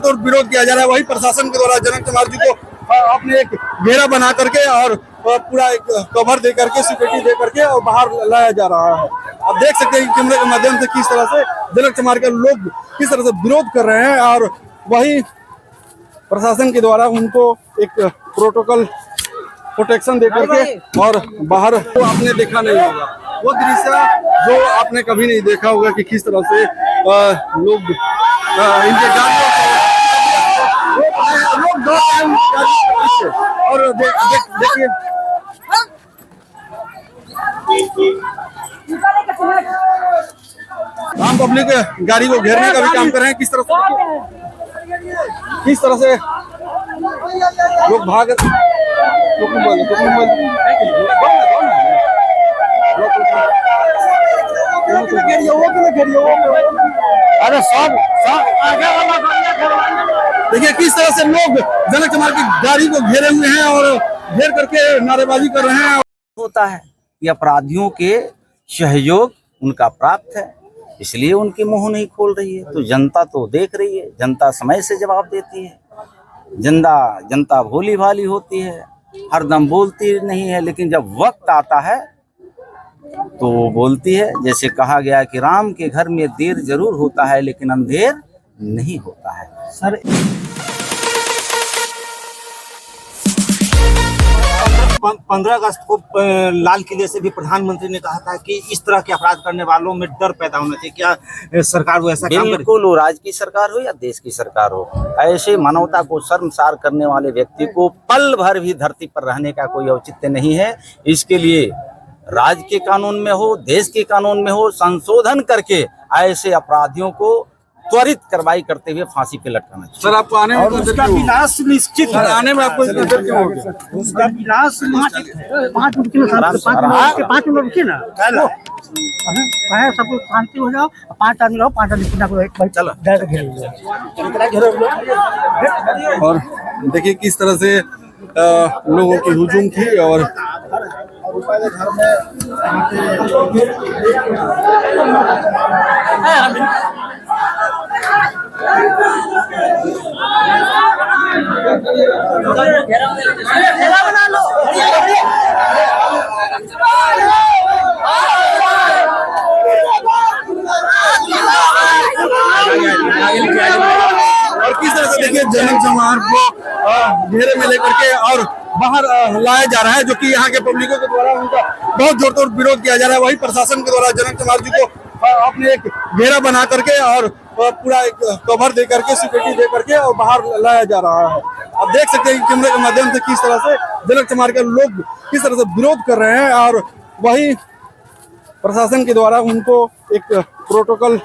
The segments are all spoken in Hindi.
जोर विरोध किया जा रहा है, वही प्रशासन के द्वारा जनक चमार जी को अपने एक घेरा बना करके और पूरा एक कवर दे करके, सिक्योरिटी दे करके और बाहर लाया जा रहा है। आप देख सकते हैं कैमरे के माध्यम से किस तरह से जनक चमार के लोग किस तरह से विरोध कर रहे हैं और वही प्रशासन के द्वारा उनको एक प्रोटोकॉल प्रोटेक्शन दे करके और बाहर आपने देखा नहीं होगा वो दृश्य जो आपने कभी नहीं देखा होगा कि किस तरह से लोग इनके गाड़ियों और देखिए आम पब्लिक गाड़ी को घेरने का भी काम कर रहे हैं। किस तरह से लोग भाग अरे सब देखिए किस तरह से लोग जनक चमार की गाड़ी को घेरे हुए हैं और घेर करके नारेबाजी कर रहे हैं। होता है कि अपराधियों के सहयोग उनका प्राप्त है, इसलिए उनकी मुंह नहीं खोल रही है। तो जनता तो देख रही है, जनता समय से जवाब देती है। जनता भोली भाली होती है, हरदम बोलती नहीं है, लेकिन जब वक्त आता है तो वो बोलती है। जैसे कहा गया कि राम के घर में देर जरूर होता है लेकिन अंधेर नहीं होता है। सर 15 अगस्त को लाल किले से भी प्रधानमंत्री ने कहा था कि इस तरह के अपराध करने वालों में डर पैदा होना चाहिए। क्या सरकार वो ऐसा काम करे? बिल्कुल, वो राज्य की सरकार हो या देश की सरकार हो, ऐसे मानवता को शर्मसार करने वाले व्यक्ति को पल भर भी धरती पर रहने का कोई औचित्य नहीं है। इसके लिए राज्य के कानून में हो, देश के कानून में हो, संशोधन करके ऐसे अपराधियों को त्वरित कार्रवाई करते हुए फांसी पे लटकाना चाहिए। सर आपको आने में उसका विनाश निश्चित है। आने में आपको क्यों हो गया? उसका विनाश 5 मिनट रुकिए ना, सब कुछ शांति हो जाओ। 5 आदमी रहो, 5 आदमी चलो और देखिए किस तरह से लोगों की हुजूम थी और किस तरह से देखिए जनक चमार को घेरे में लेकर के और बाहर लाया जा रहा है, जो कि यहाँ के पब्लिकों के द्वारा उनका बहुत जोर तोड़ विरोध किया जा रहा है। वही प्रशासन के द्वारा जनक चमार जी को अपने एक घेरा बना करके और पूरा एक कवर दे करके, सिक्योरिटी दे करके और बाहर लाया जा रहा है। आप देख सकते हैं कैमरे के माध्यम से किस तरह से जनक चमार के लोग किस तरह से विरोध कर रहे हैं और वही प्रशासन के द्वारा उनको एक प्रोटोकॉल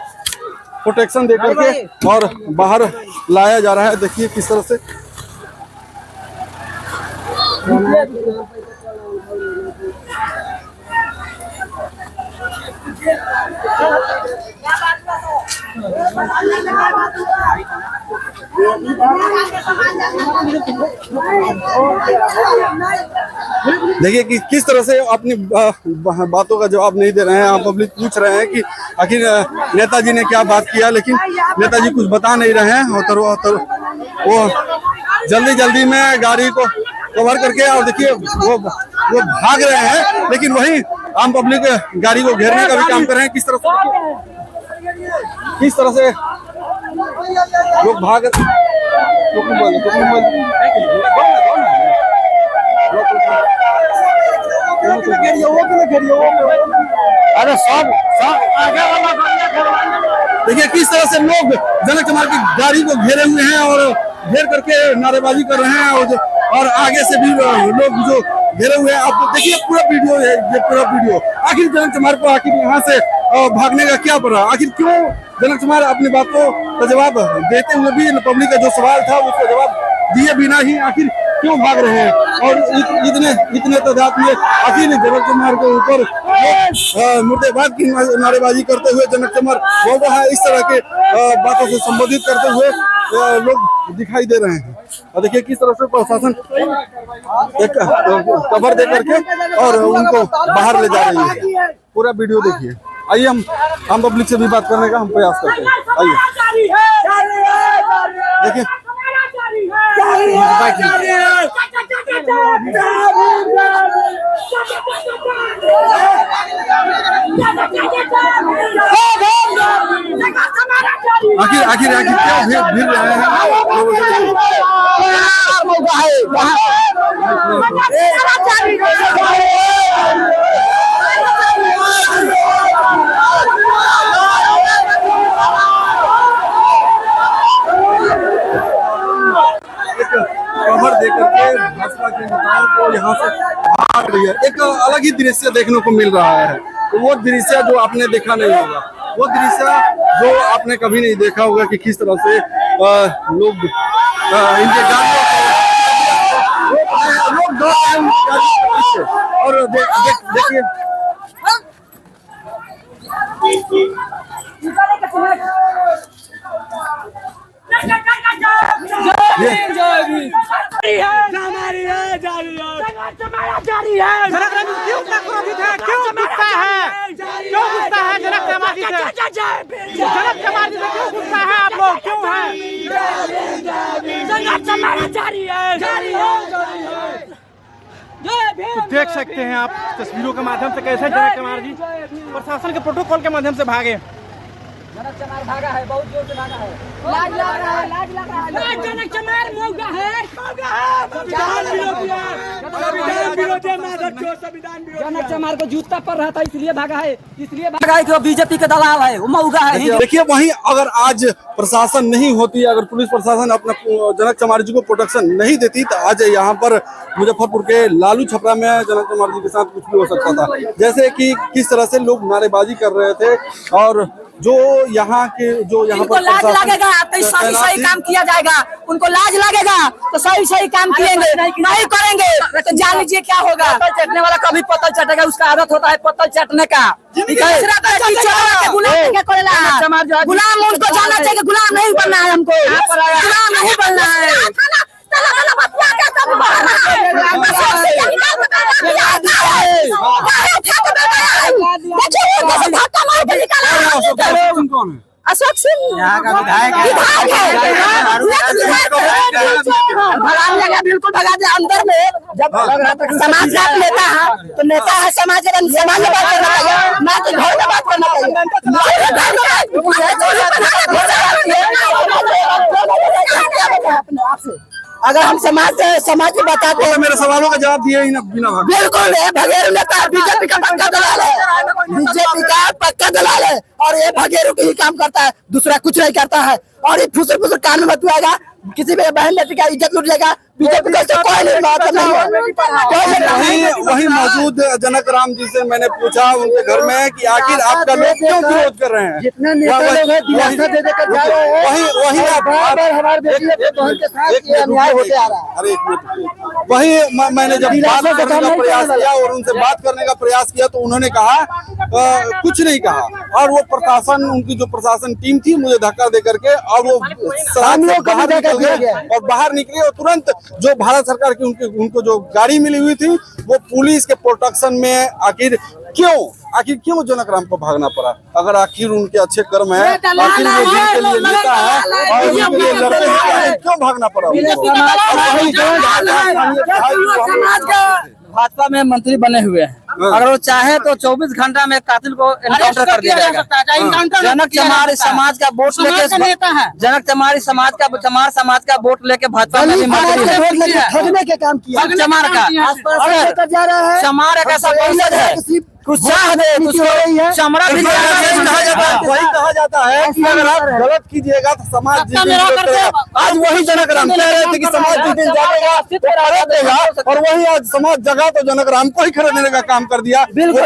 प्रोटेक्शन दे करके और बाहर लाया जा रहा है। देखिए किस तरह से देखिए कि किस तरह से अपनी बातों का जवाब नहीं दे रहे हैं। आप पब्लिक पूछ रहे हैं कि आखिर नेताजी ने क्या बात किया, लेकिन नेताजी कुछ बता नहीं रहे हैं। और वो जल्दी में गाड़ी को कवर करके और देखिए वो भाग रहे हैं, लेकिन वही आम पब्लिक गाड़ी को घेरने का भी काम कर रहे हैं। किस तरह से लोग भाग अरे सब देखिए किस तरह से लोग जनक चमार की गाड़ी को घेरे हुए हैं और घेर करके नारेबाजी कर रहे हैं और आगे से भी लोग जो घेरे हुए हैं। आप देखिए पूरा वीडियो है, ये पूरा वीडियो। आखिर जनक चमार को आखिर यहाँ से भागने का क्या पड़ा? आखिर क्यों जनक चमार अपनी बातों का जवाब देते हुए भी पब्लिक का जो सवाल था उसका जवाब दिए बिना ही आखिर क्यों भाग रहे हैं? और इतने तादाद में आखिर जनक चमार के ऊपर मुर्दाबाद की नारेबाजी करते हुए जनक चमार बोल रहा है। इस तरह के बातों से संबोधित करते हुए लोग दिखाई दे रहे हैं। और देखिए किस तरह से प्रशासन एक कवर दे करके और उनको बाहर ले जा रही है। पूरा वीडियो देखिए। आइए हम पब्लिक से भी बात करने का हम प्रयास करते हैं। आइए देखिए आखिर क्या भीड़ रहे कवर दे करके भाजपा के नेताओं को यहाँ से भाग रही है। एक अलग ही दृश्य देखने को मिल रहा है। तो वो दृश्य जो आपने देखा नहीं होगा, वो दृश्य जो आपने कभी नहीं देखा होगा कि किस तरह से लोग इनके और देखिए तो देख सकते हैं आप तस्वीरों के माध्यम से कैसे जनक चमार जी प्रशासन के प्रोटोकॉल के माध्यम से भागे। जनक चमार भागा है, बहुत जोर से भागा है। लाज लग रहा है, लाज लग रहा है। जनक चमार मौका है, संविधान विरोधी है, संविधान विरोधी है, माधव संविधान विरोधी। जनक चमार को जूता पर रहा था इसलिए भागा है, इसलिए भागा है कि वो बीजेपी के दलाल है, वो मौका है। देखिए वहीं अगर आज प्रशासन नहीं होती, अगर पुलिस प्रशासन अपना जनक चमार जी को प्रोटेक्शन नहीं देती तो आज यहाँ पर मुजफ्फरपुर के लालू छपरा में जनक चमार जी के साथ कुछ भी हो सकता था। जैसे कि किस तरह से लोग नारेबाजी कर रहे थे और जो यहाँ पर लाज लगेगा तो सही काम किया जाएगा, उनको लाज लगेगा तो सही काम किएंगे, नहीं करेंगे तो जान लीजिए क्या होगा। पत्तल चटने वाला कभी पत्तल चटेगा, उसका आदत होता है पत्तल चटने का। गुलाम उनको जाना चाहिए, गुलाम नहीं बनना है हमको, गुलाम नहीं बनना है। अशोक सिंह यहाँ का विधायक है, बिल्कुल भगा दिया अंदर में। जब समाज का नेता है तो नेता है, समाज में बात करना चाहिए, ना कि घर में बात करना चाहिए। अगर हम समाज की बताते हैं, मेरे सवालों का जवाब दिए ही ना बिना बिल्कुल है। भगेरू नेता बीजेपी का पक्का दलाल है, बीजेपी का पक्का दलाल है और ये भगेरू के ही काम करता है, दूसरा कुछ नहीं करता है। और ये फुसर कान में बतुआएगा, किसी भी बहन बेटी का इज्जत लूट लेगा। बीजेपी का कोई नहीं। वही मौजूद जनक राम जी से मैंने पूछा उनके घर में कि आखिर आपका लोग क्यों विरोध कर रहे हैं। जितने नेता लोग हैं दिलासा दे देकर जा रहे हैं, वही हमारे बहन के साथ ये अन्याय होते आ रहा है। अरे एक मिनट, वही मैंने जब बात करने का प्रयास किया और उनसे बात करने का प्रयास किया तो उन्होंने कहा कुछ नहीं कहा। और वो प्रशासन, उनकी जो प्रशासन टीम थी मुझे धक्का दे करके और वो बाहर निकले और तुरंत जो भारत सरकार की उनको जो गाड़ी मिली हुई थी वो पुलिस के प्रोटेक्शन में। आखिर क्यों जनक राम को भागना पड़ा? अगर आखिर उनके अच्छे कर्म है, आखिर वो जिनके लिए नेता है और उनके लिए लड़ते हैं, क्यों भागना पड़ा? भाजपा में मंत्री बने हुए हैं, अगर वो चाहे तो 24 घंटा में कातिल को एनकाउंटर कर दिया जाएगा। जनक चमार समाज का वोट लेके, जनक चमार समाज का वोट लेके भाजपा में ठगने के काम किया चमार का। चमार एक ऐसा परिषद है कुछ चाह दे चमड़ा भी वही कहा जाता है कि अगर आप गलत कीजिएगा तो समाज जिस दिन आज वही जनक राम कह रहे थे कि समाज जिस दिन जागेगा तो खरीद देगा, और वही आज समाज जगा तो जनक राम को ही खरीदने का काम कर दिया। बिल्कुल